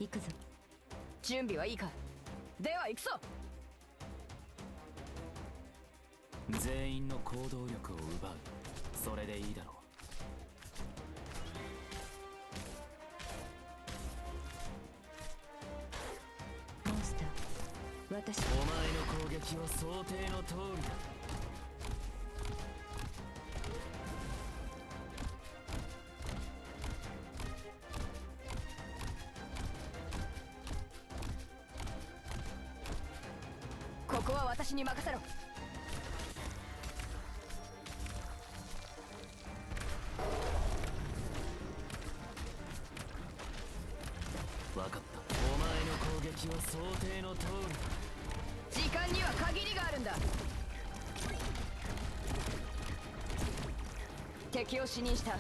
行くぞ。準備はいいか。では行くぞ。全員の行動力を奪う。それでいいだろう。モンスター、私。お前の攻撃は想定の通りだ。ここは私に任せろ。分かった。お前の攻撃は想定の通りだ。時間には限りがあるんだ。敵を死認した。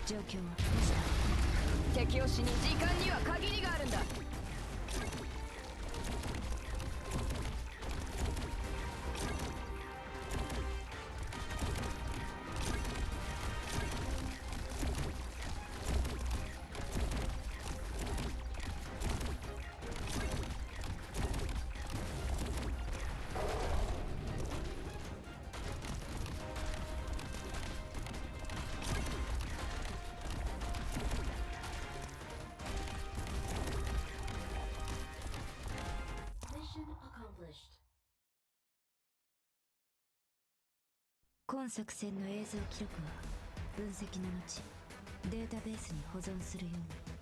状況はどうした。敵を死に時間には限りがあるんだ。今作戦の映像記録は分析の後データベースに保存するように。